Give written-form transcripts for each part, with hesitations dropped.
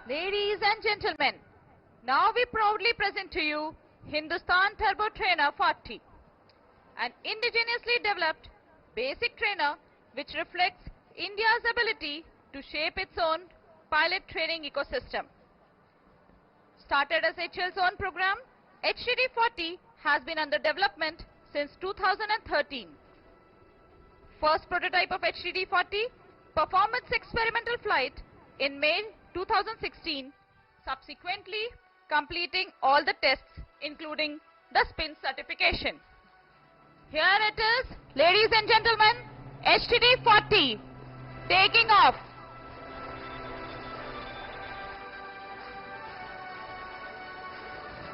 Ladies and gentlemen, now we proudly present to you Hindustan Turbo Trainer 40, an indigenously developed basic trainer which reflects India's ability to shape its own pilot training ecosystem. Started as HL's own program, HTT 40 has been under development since 2013. First prototype of HTT 40 performed its experimental flight in May 2016, subsequently completing all the tests including the spin certification. Here it is, ladies and gentlemen, HTT 40 taking off.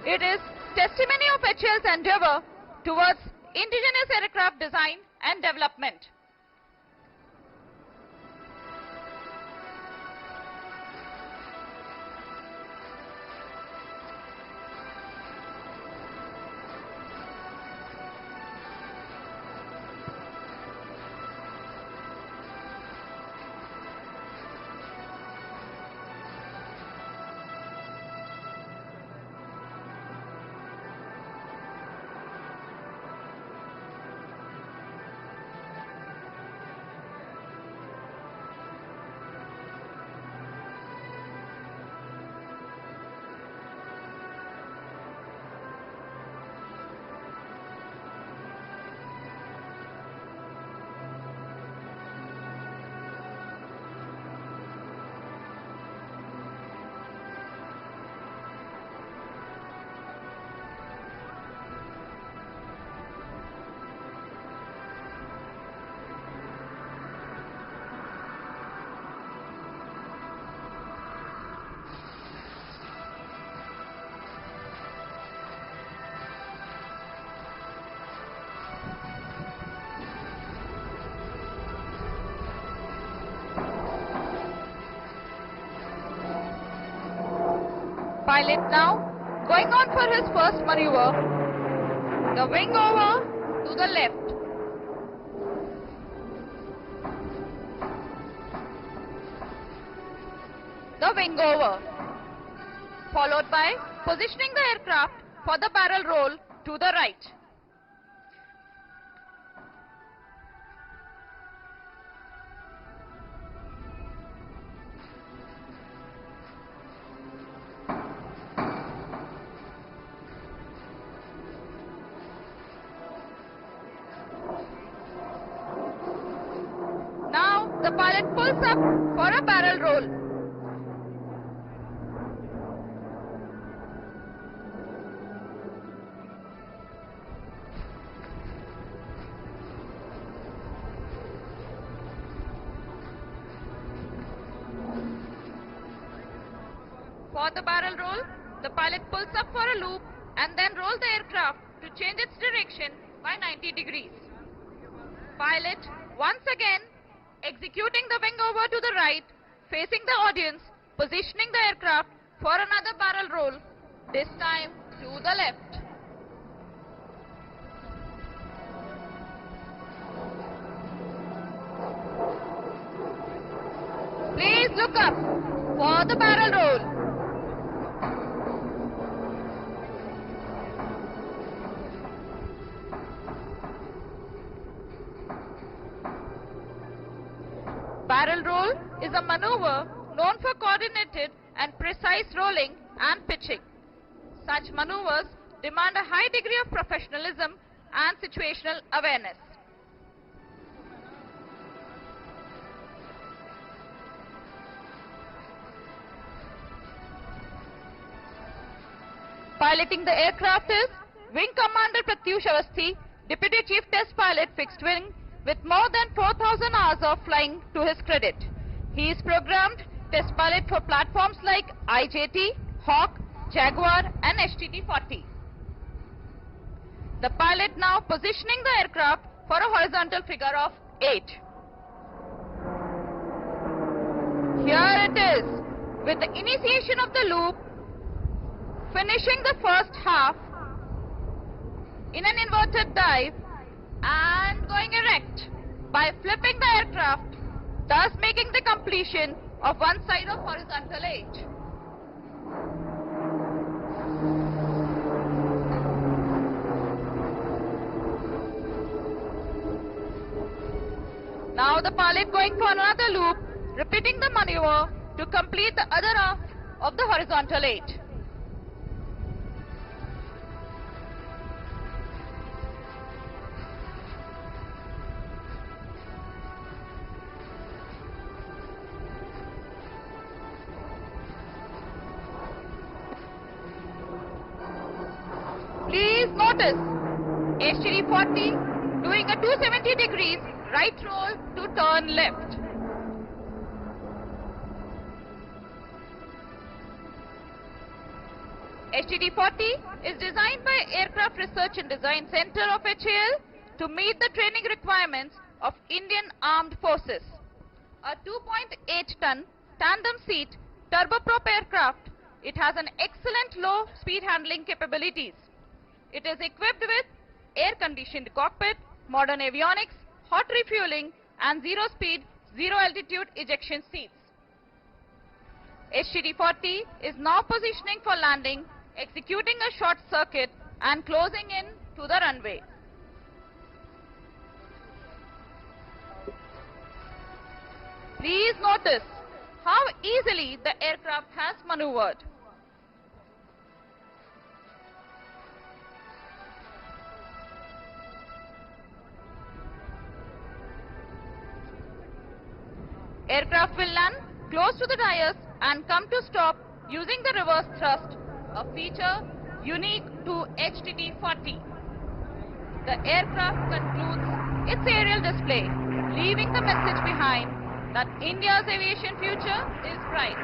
It is testimony of HL's endeavor towards indigenous aircraft design and development. Pilot now going on for his first maneuver, the wing over to the left. The wing over, followed by positioning the aircraft for the barrel roll to the right. The pilot pulls up for a barrel roll. For the barrel roll, the pilot pulls up for a loop and then rolls the aircraft to change its direction by 90 degrees. Pilot once again executing the wing over to the right, facing the audience, positioning the aircraft for another barrel roll, this time to the left. Please look up for the barrel roll. Barrel roll is a maneuver known for coordinated and precise rolling and pitching. Such maneuvers demand a high degree of professionalism and situational awareness. Piloting the aircraft is Wing Commander Pratyush Awasthi, Deputy Chief Test Pilot Fixed Wing, with more than 4,000 hours of flying to his credit. He is programmed test pilot for platforms like IJT, Hawk, Jaguar and HTT 40. The pilot now positioning the aircraft for a horizontal figure of 8. Here it is, with the initiation of the loop, finishing the first half in an inverted dive and going erect by flipping the aircraft, thus making the completion of one side of horizontal edge. Now the pilot going for another loop, repeating the maneuver to complete the other half of the horizontal 8. Please notice HTD-40 doing a 270 degrees right roll to turn left. HTD-40 is designed by Aircraft Research and Design Center of HAL to meet the training requirements of Indian Armed Forces. A 2.8-ton tandem seat turboprop aircraft, it has an excellent low speed handling capabilities. It is equipped with air-conditioned cockpit, modern avionics, hot refueling and zero-speed, zero-altitude ejection seats. HTD-40 is now positioning for landing, executing a short circuit and closing in to the runway. Please notice how easily the aircraft has maneuvered. Aircraft will land close to the dais and come to stop using the reverse thrust, a feature unique to HTD-40. The aircraft concludes its aerial display, leaving the message behind that India's aviation future is bright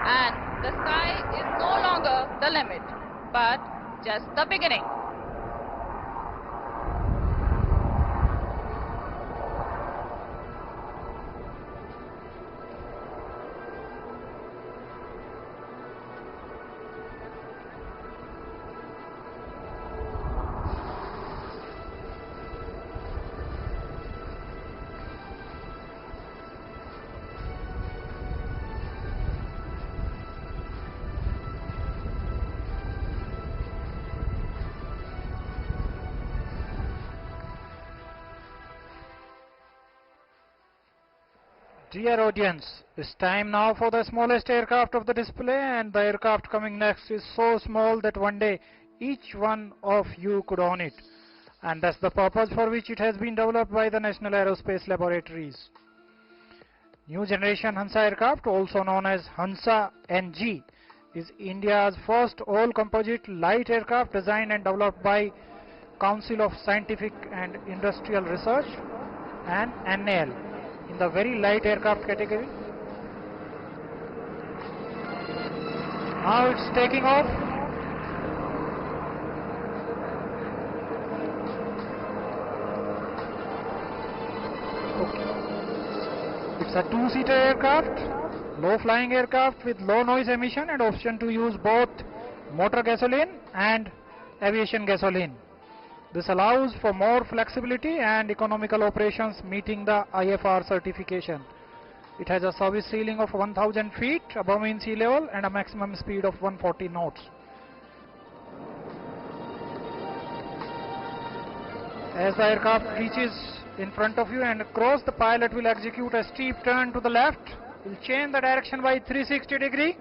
and the sky is no longer the limit, but just the beginning. Dear audience, it's time now for the smallest aircraft of the display, and the aircraft coming next is so small that one day each one of you could own it. And that's the purpose for which it has been developed by the National Aerospace Laboratories. New generation Hansa aircraft, also known as Hansa NG, is India's first all-composite light aircraft designed and developed by Council of Scientific and Industrial Research and NAL in the very light aircraft category. Now it's taking off. Okay. It's a two-seater aircraft, low-flying aircraft with low noise emission and option to use both motor gasoline and aviation gasoline. This allows for more flexibility and economical operations, meeting the IFR certification. It has a service ceiling of 1000 feet above mean sea level and a maximum speed of 140 knots. As the aircraft reaches in front of you and across, the pilot will execute a steep turn to the left. Will change the direction by 360 degree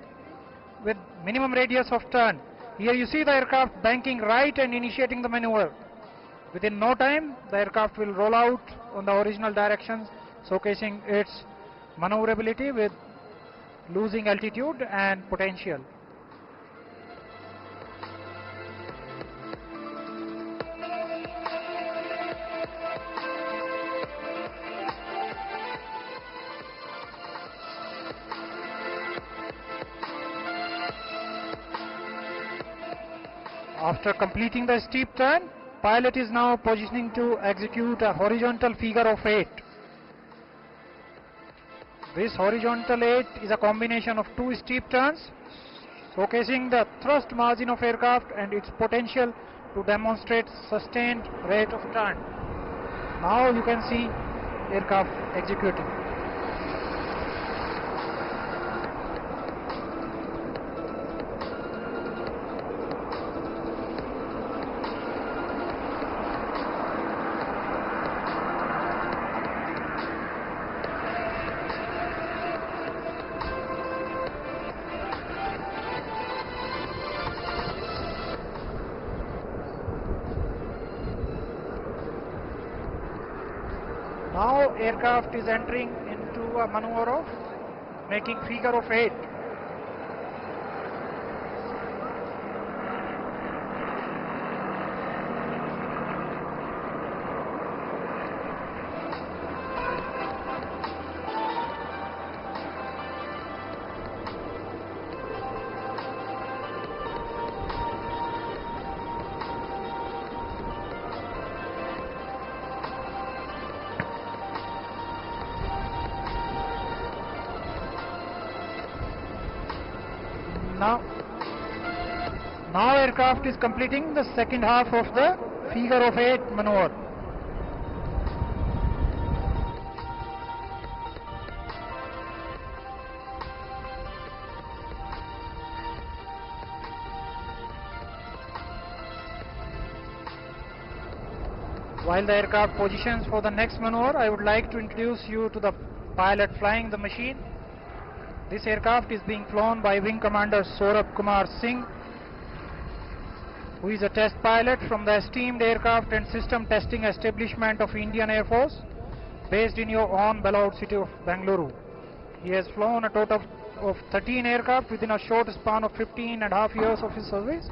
with minimum radius of turn. Here you see the aircraft banking right and initiating the maneuver. Within no time, the aircraft will roll out on the original directions, showcasing its maneuverability with losing altitude and potential. After completing the steep turn, pilot is now positioning to execute a horizontal figure of 8. This horizontal 8 is a combination of two steep turns, showcasing the thrust margin of aircraft and its potential to demonstrate sustained rate of turn. Now you can see aircraft executing. Now aircraft is entering into a maneuver of making figure of 8. Now aircraft is completing the second half of the figure of 8 maneuver. While the aircraft positions for the next maneuver, I would like to introduce you to the pilot flying the machine. This aircraft is being flown by Wing Commander Saurabh Kumar Singh, who is a test pilot from the esteemed Aircraft and System Testing Establishment of Indian Air Force, based in your own beloved city of Bengaluru. He has flown a total of 13 aircraft within a short span of 15.5 years of his service,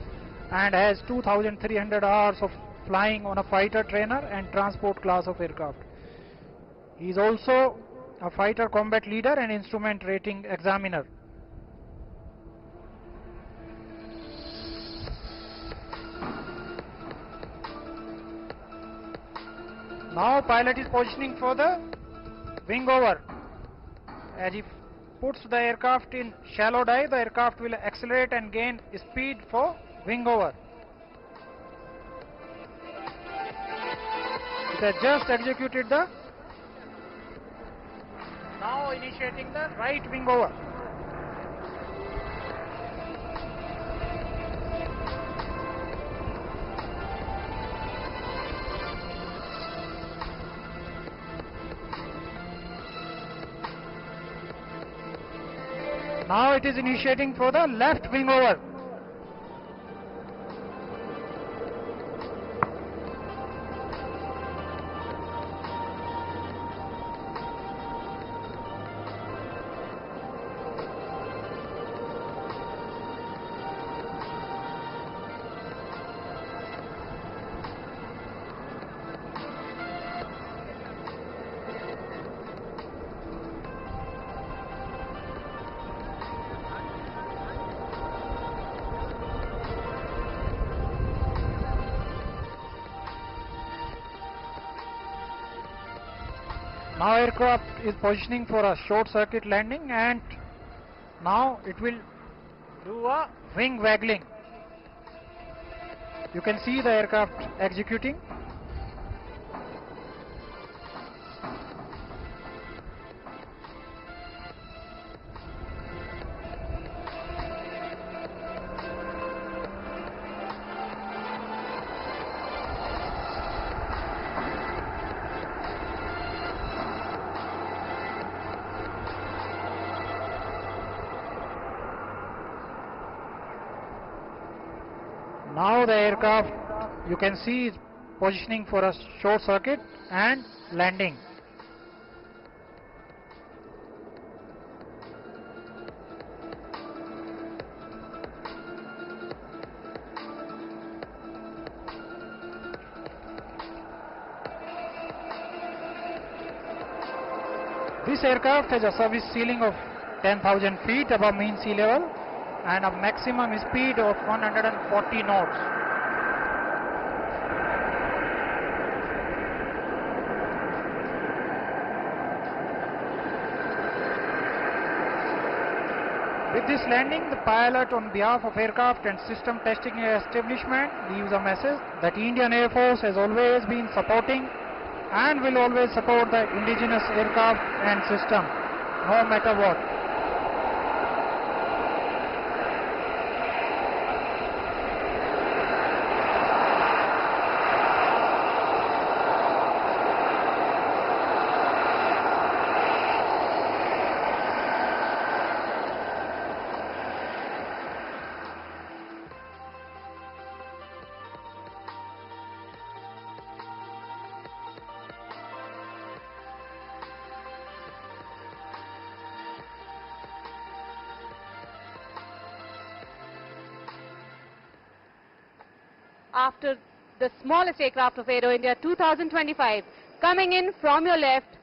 and has 2,300 hours of flying on a fighter trainer and transport class of aircraft. He is also a fighter combat leader and instrument rating examiner. Now pilot is positioning for the wing over. As he puts the aircraft in shallow dive, the aircraft will accelerate and gain speed for wing over. It has just executed the, now initiating the right wing over. Now it is initiating for the left wing over. Now aircraft is positioning for a short circuit landing, and now it will do a wing waggling. You can see the aircraft executing. Now the aircraft, you can see, is positioning for a short circuit and landing. This aircraft has a service ceiling of 10,000 feet above mean sea level and a maximum speed of 140 knots. With this landing, the pilot, on behalf of Aircraft and System Testing Establishment, leaves a message that Indian Air Force has always been supporting and will always support the indigenous aircraft and system, no matter what. after the smallest aircraft of Aero India 2025. Coming in from your left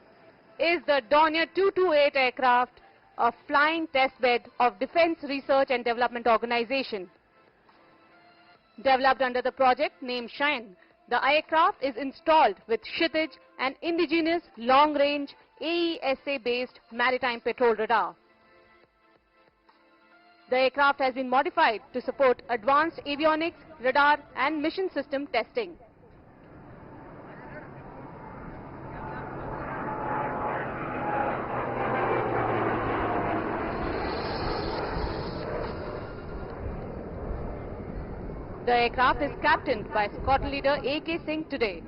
is the Dornier 228 aircraft, a flying testbed of Defence Research and Development Organization. Developed under the project named SHINE, the aircraft is installed with Kshitij, an indigenous long-range AESA-based maritime patrol radar. The aircraft has been modified to support advanced avionics, radar and mission system testing. The aircraft is captained by squadron leader A.K. Singh today.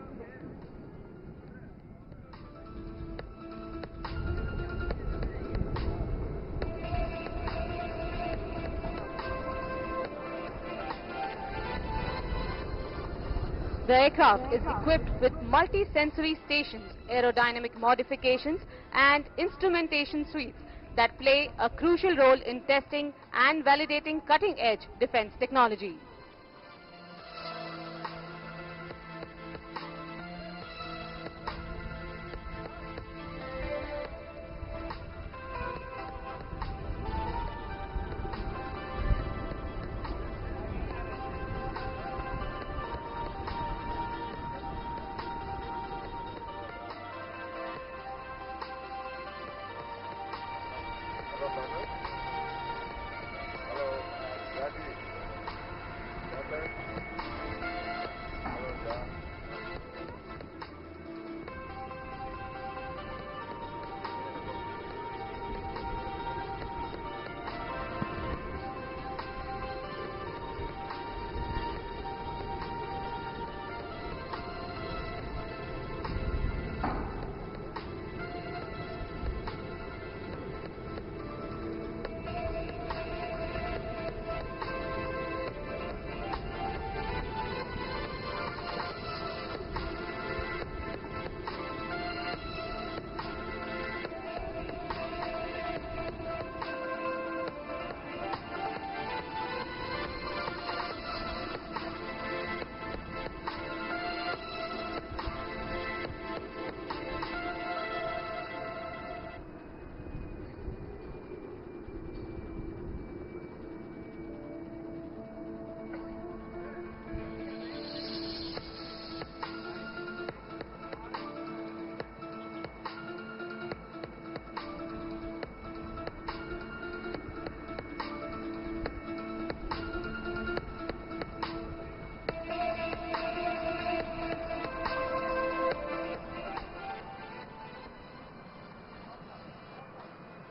The aircraft is equipped with multi-sensory stations, aerodynamic modifications and instrumentation suites that play a crucial role in testing and validating cutting-edge defense technology.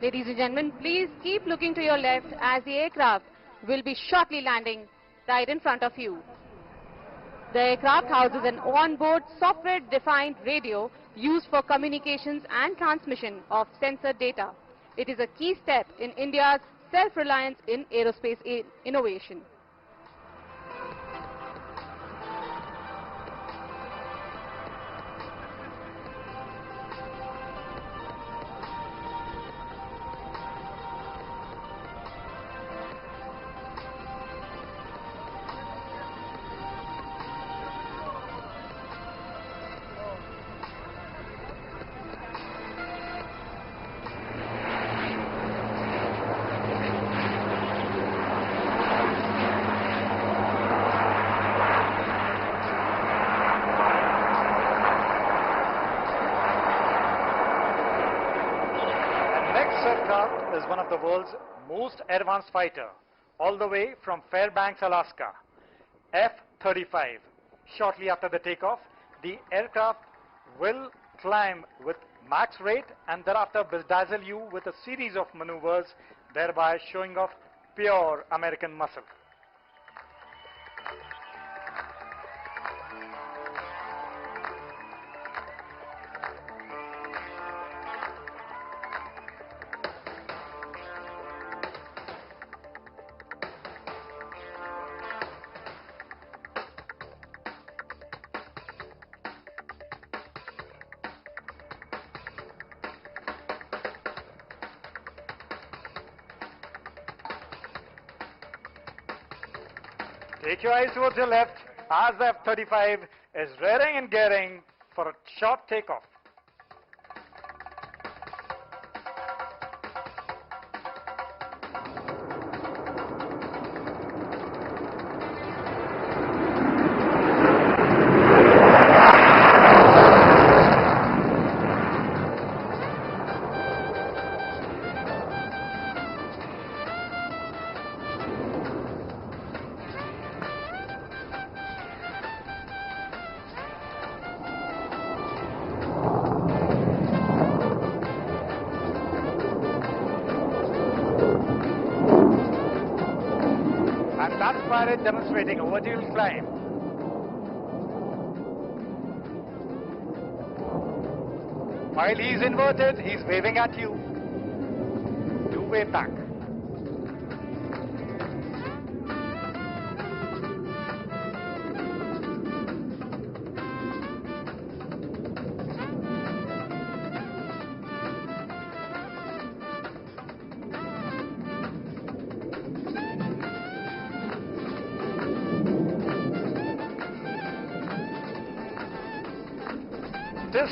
Ladies and gentlemen, please keep looking to your left as the aircraft will be shortly landing right in front of you. The aircraft houses an on-board software-defined radio used for communications and transmission of sensor data. It is a key step in India's self-reliance in aerospace innovation. Aircraft is one of the world's most advanced fighter, all the way from Fairbanks, Alaska. F-35. Shortly after the takeoff, the aircraft will climb with max rate and thereafter bedazzle you with a series of maneuvers, thereby showing off pure American muscle. Take your eyes towards your left. as the F-35 is rearing and gearing for a short takeoff. And that's pilot demonstrating a vertical climb. While he's inverted, he's waving at you to wave back. This,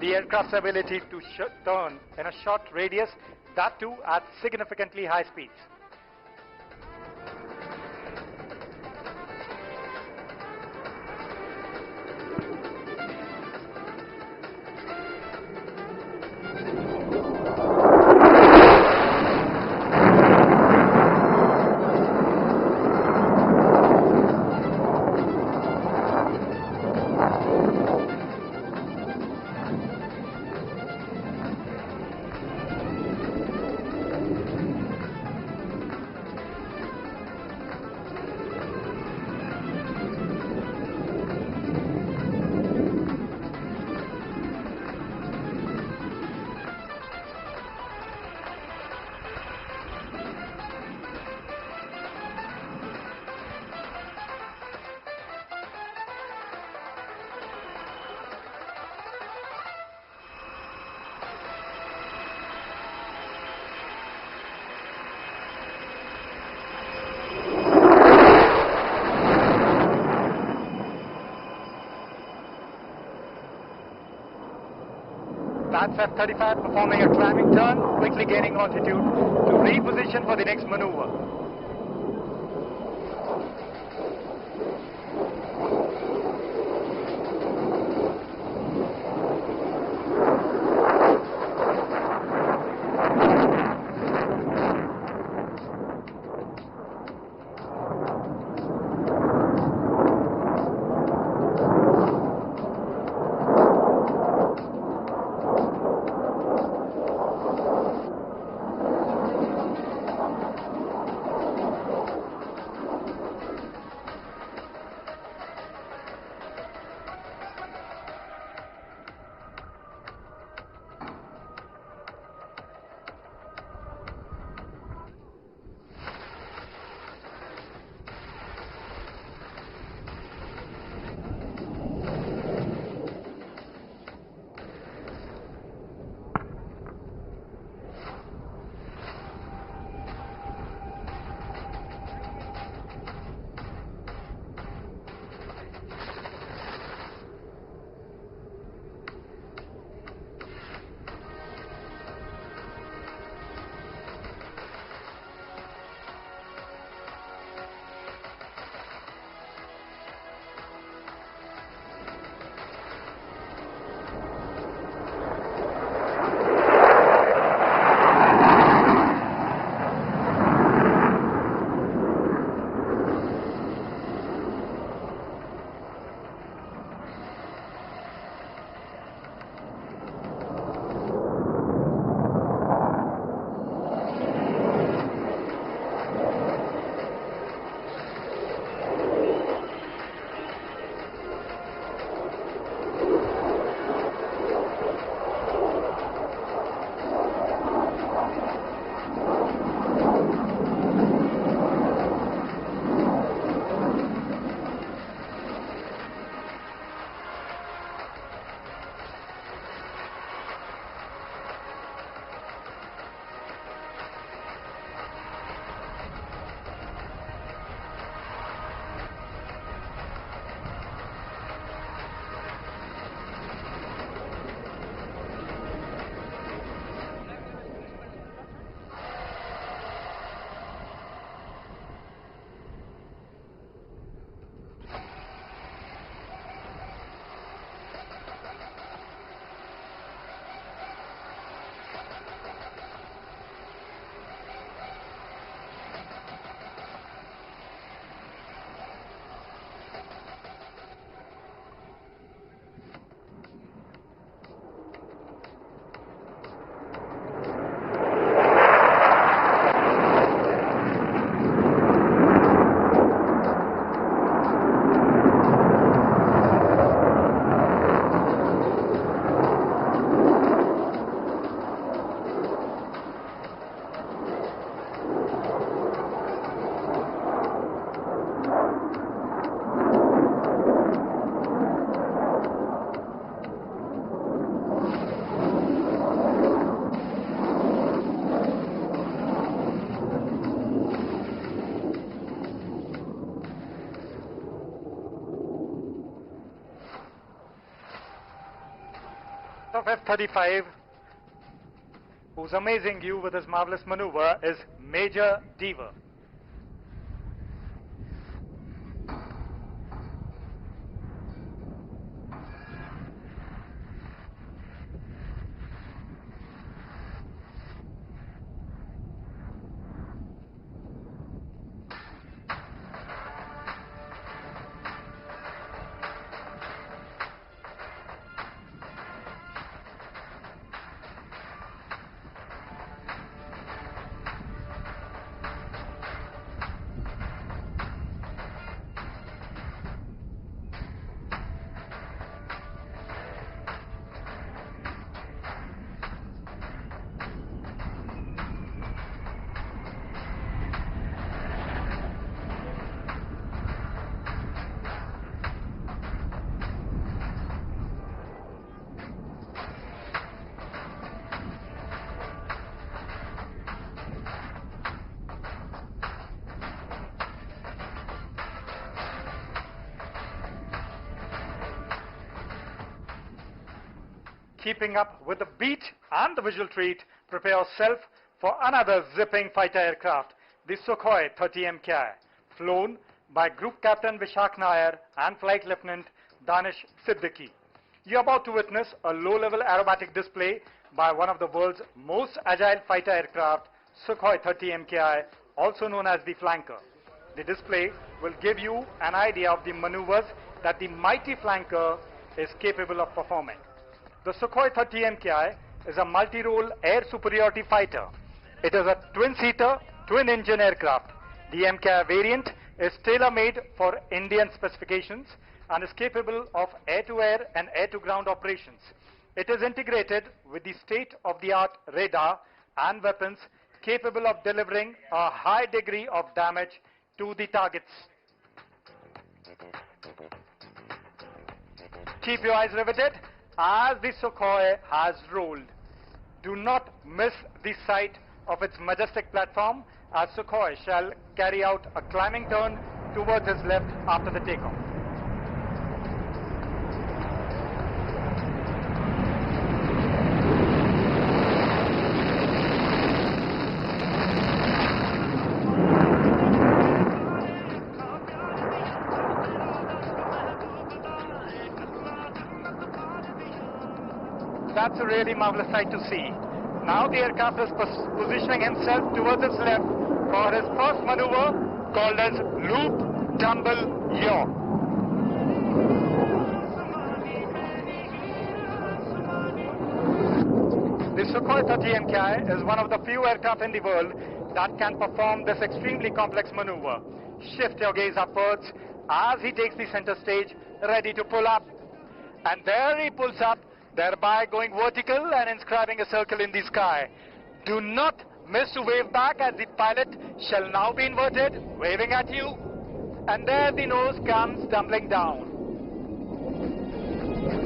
the aircraft's ability to turn in a short radius, that too at significantly high speeds. That's F-35 performing a climbing turn, quickly gaining altitude to reposition for the next maneuver. of F-35, who's amazing you with his marvelous maneuver, is Major Deaver. Keeping up with the beat and the visual treat, prepare yourself for another zipping fighter aircraft, the Sukhoi 30 MKI, flown by Group Captain Vishak Nair and Flight Lieutenant Danish Siddiqui. You're about to witness a low-level aerobatic display by one of the world's most agile fighter aircraft, Sukhoi 30 MKI, also known as the Flanker. The display will give you an idea of the maneuvers that the mighty Flanker is capable of performing. The Sukhoi 30 MKI is a multi-role air superiority fighter. It is a twin-seater, twin-engine aircraft. The MKI variant is tailor-made for Indian specifications and is capable of air-to-air and air-to-ground operations. It is integrated with the state-of-the-art radar and weapons capable of delivering a high degree of damage to the targets. Keep your eyes riveted as the Sukhoi has rolled. Do not miss the sight of its majestic platform as Sukhoi shall carry out a climbing turn towards his left after the takeoff. That's a really marvelous sight to see. Now the aircraft is positioning himself towards its left for his first maneuver called as Loop Tumble Yaw. The Sukhoi 30 MKI is one of the few aircraft in the world that can perform this extremely complex maneuver. Shift your gaze upwards as he takes the center stage, ready to pull up. And there he pulls up, thereby going vertical and inscribing a circle in the sky. Do not miss to wave back as the pilot shall now be inverted, waving at you. And there the nose comes tumbling down.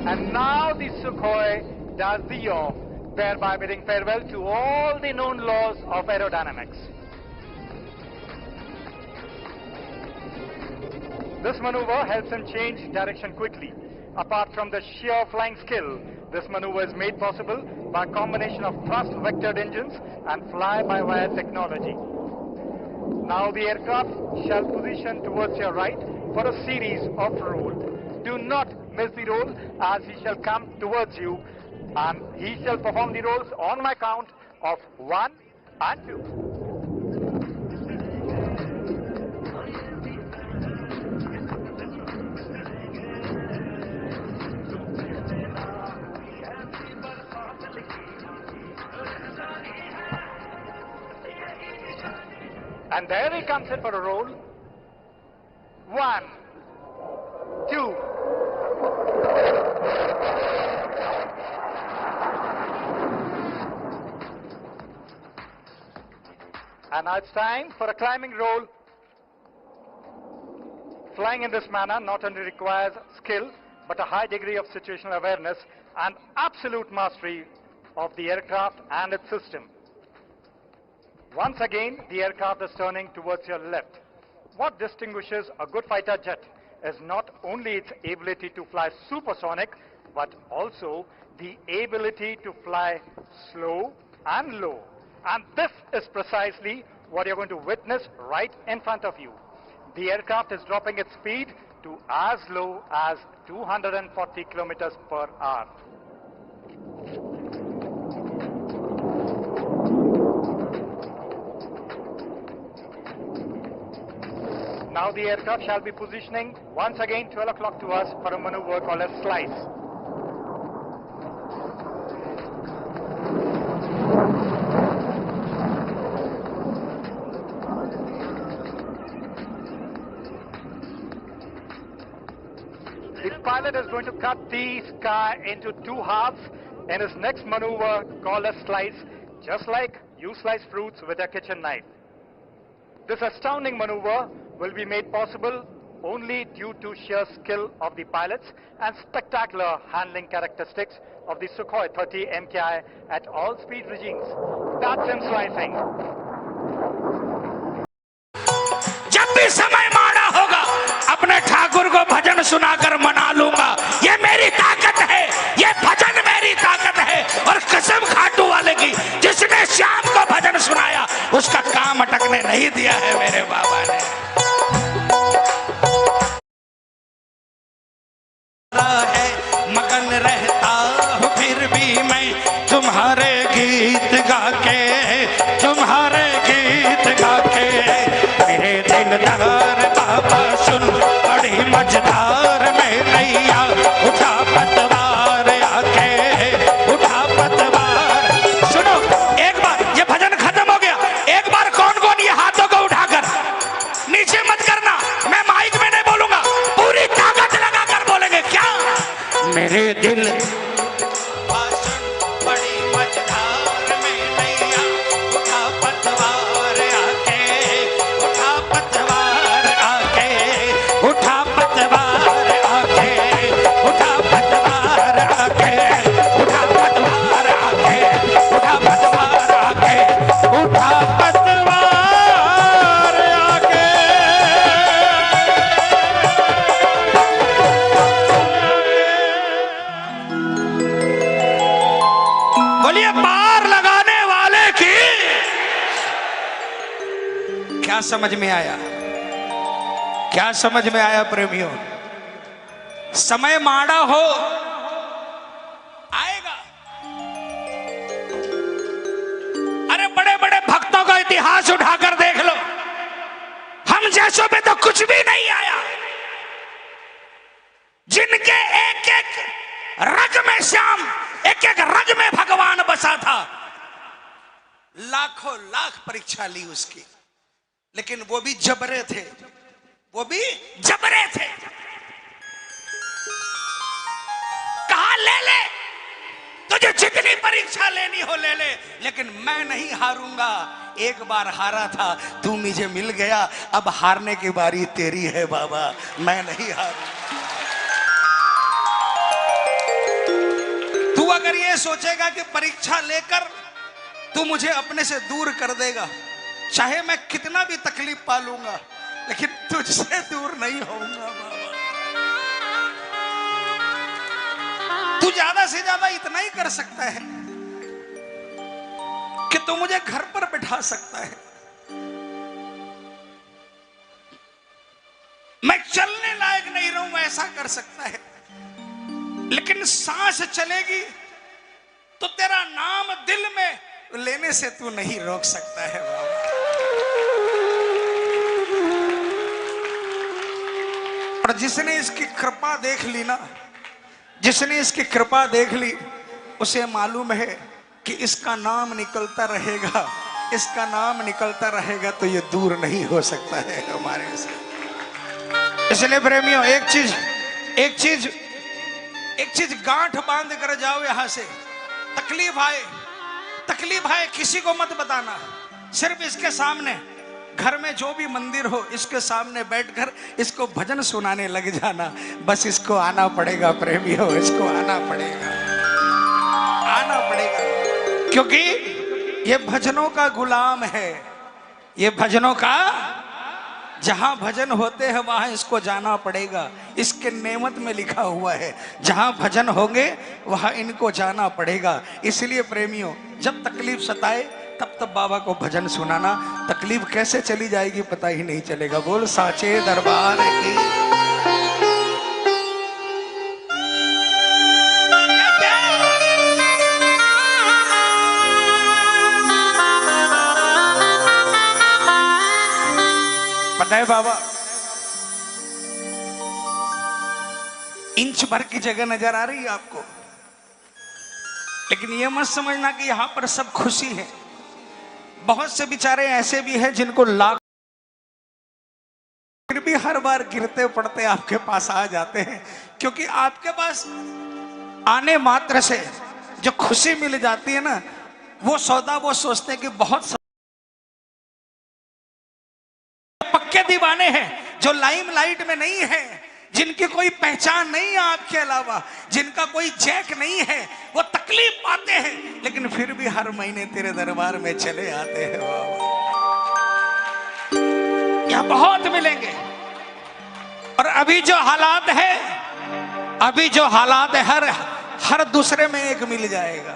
And now the Sukhoi does the yaw, thereby bidding farewell to all the known laws of aerodynamics. This maneuver helps him change direction quickly. Apart from the sheer flying skill, this maneuver is made possible by a combination of thrust-vectored engines and fly-by-wire technology. Now the aircraft shall position towards your right for a series of rolls. Do not miss the roll as he shall come towards you and he shall perform the rolls on my count of 1 and 2. And there he comes in for a roll. 1, 2. And now it's time for a climbing roll. Flying in this manner not only requires skill, but a high degree of situational awareness and absolute mastery of the aircraft and its system. Once again, the aircraft is turning towards your left. What distinguishes a good fighter jet is not only its ability to fly supersonic but also the ability to fly slow and low. And this is precisely what you're going to witness right in front of you. The aircraft is dropping its speed to as low as 240 kilometers per hour. Now the aircraft shall be positioning once again 12 o'clock to us for a maneuver called a slice. The pilot is going to cut the sky into two halves in his next maneuver called a slice, just like you slice fruits with a kitchen knife. This astounding maneuver will be made possible only due to sheer skill of the pilots and spectacular handling characteristics of the Sukhoi 30 MKI at all speed regimes. That's in slicing. जब भी समय माड़ा होगा अपने ठाकुर को भजन सुनाकर मना लूंगा। ये मेरी ताकत है, ये भजन मेरी ताकत है। और कसम खाटू वाले की, जिसने श्याम को भजन सुनाया उसका काम अटकने नहीं दिया है मेरे बाबा ने। मगन रहता हूँ फिर भी मैं तुम्हारे गीत गा के, तुम्हारे गीत गा के। मेरे दिलदार बाबा सुन, बड़ी मजेदार में नैया उठा पतवार आके, उठा पतवार। सुनो एक बार, ये भजन खत्म हो गया, एक बार कौन कौन ये हाथों को उठाकर नीचे मत करना, मैं माइक में नहीं बोलूंगा, पूरी ताकत लगाकर बोलेंगे। क्या मेरे दिल बड़ी मजेदार में नैया उठा पतवार आके, उठा पतवार आके, उठा पतवार आके, उठा पतवार आके, उठा पतवार आके, उठा पतवार आके, उठा पतवार आके। बोलिए पार लगाने वाले की। क्या समझ में आया? क्या समझ में आया प्रेमियों? समय माड़ा हो आएगा। अरे बड़े बड़े भक्तों का इतिहास उठाकर देख लो, हम जैसों पे तो कुछ भी नहीं आया। जिनके एक एक रग में श्याम, एक एक रग में भगवान बसा था, लाखों लाख परीक्षा ली उसकी, लेकिन वो भी जबरे थे, वो भी जबरे थे। कहा ले ले, तुझे जितनी परीक्षा लेनी हो ले ले, लेकिन मैं नहीं हारूंगा। एक बार हारा था, तू मुझे मिल गया, अब हारने की बारी तेरी है बाबा, मैं नहीं हारूंगा। तू अगर ये सोचेगा कि परीक्षा लेकर तू मुझे अपने से दूर कर देगा, चाहे मैं कितना भी तकलीफ पालूंगा, लेकिन तुझसे दूर नहीं होऊंगा बाबा। तू ज्यादा से ज्यादा इतना ही कर सकता है कि तू मुझे घर पर बिठा सकता है, मैं चलने लायक नहीं रहूं ऐसा कर सकता है, लेकिन सांस चलेगी तो तेरा नाम दिल में लेने से तू नहीं रोक सकता है बाबा। और जिसने इसकी कृपा देख ली ना, जिसने इसकी कृपा देख ली, उसे मालूम है कि इसका नाम निकलता रहेगा, इसका नाम निकलता रहेगा तो ये दूर नहीं हो सकता है हमारे से। इसलिए प्रेमियों एक चीज गांठ बांध कर जाओ यहां से। तकलीफ आए किसी को मत बताना, सिर्फ इसके सामने घर में जो भी मंदिर हो इसके सामने बैठकर इसको भजन सुनाने लग जाना। बस इसको आना पड़ेगा प्रेमियों, इसको आना पड़ेगा, आना पड़ेगा, क्योंकि ये भजनों का गुलाम है, ये भजनों का जहां भजन होते हैं वहां इसको जाना पड़ेगा। इसके नेमत में लिखा हुआ है, जहां भजन होंगे वहां इनको जाना पड़ेगा। इसलिए प्रेमियों, जब तकलीफ सताए तब तब बाबा को भजन सुनाना, तकलीफ कैसे चली जाएगी पता ही नहीं चलेगा। बोल साचे दरबार की। पता है बाबा, इंच भर की जगह नजर आ रही है आपको, लेकिन ये मत समझना कि यहां पर सब खुशी है। बहुत से बेचारे ऐसे भी हैं जिनको लाख, फिर भी हर बार गिरते पड़ते आपके पास आ जाते हैं, क्योंकि आपके पास आने मात्र से जो खुशी मिल जाती है ना, वो सौदा वो सोचते हैं कि बहुत पक्के दीवाने हैं, जो लाइमलाइट में नहीं है, जिनकी कोई पहचान नहीं है आपके अलावा, जिनका कोई चेक नहीं है, वो तकलीफ पाते हैं लेकिन फिर भी हर महीने तेरे दरबार में चले आते हैं। बाबा यहाँ बहुत मिलेंगे। और अभी जो हालात है, अभी जो हालात है, हर दूसरे में एक मिल जाएगा।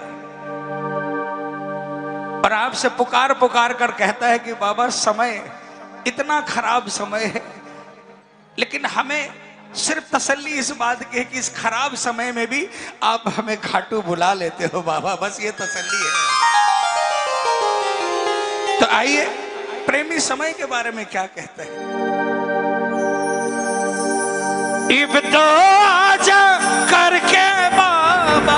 और आपसे पुकार पुकार कर कहता है कि बाबा समय इतना खराब समय है, लेकिन हमें सिर्फ तसल्ली इस बात की है कि इस खराब समय में भी आप हमें खाटू बुला लेते हो बाबा, बस ये तसल्ली है। तो आइए प्रेमी समय के बारे में क्या कहते हैं। इब तो आजा करके बाबा